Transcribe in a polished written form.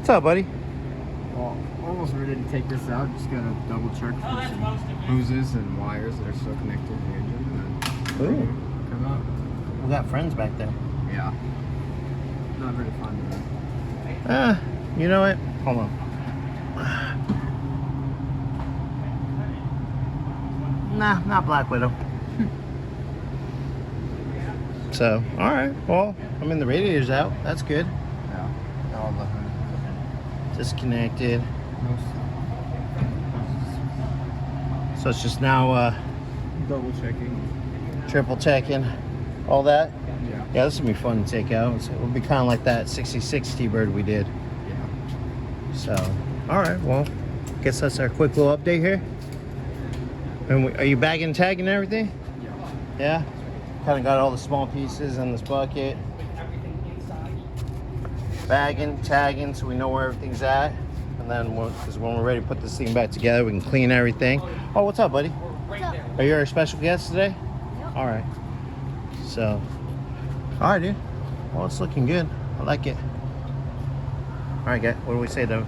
What's up, buddy? Well, almost ready to take this out. Just gotta double check for some hoses and wires that are still connected to the engine. And then come out. We got friends back there. Yeah. Not very fun though. You know what? Hold on. Nah, not Black Widow. So, alright, well, I mean the radiator's out. That's good. Yeah. All the Disconnected. So it's just now double checking. triple checking all that. Yeah. Yeah, this will be fun to take out. So it'll be kind of like that 66 T-Bird we did. Yeah. So, alright, well, guess that's our quick little update here. And are you bagging, tagging everything? Yeah. Yeah? Kind of got all the small pieces in this bucket. Bagging, tagging, so we know where everything's at. And then, because when we're ready to put this thing back together, we can clean everything. Oh, what's up, buddy? What's up? Are you our special guest today? Yep. All right. So, all right, dude. Well, it's looking good. I like it. All right, guys. What do we say, though?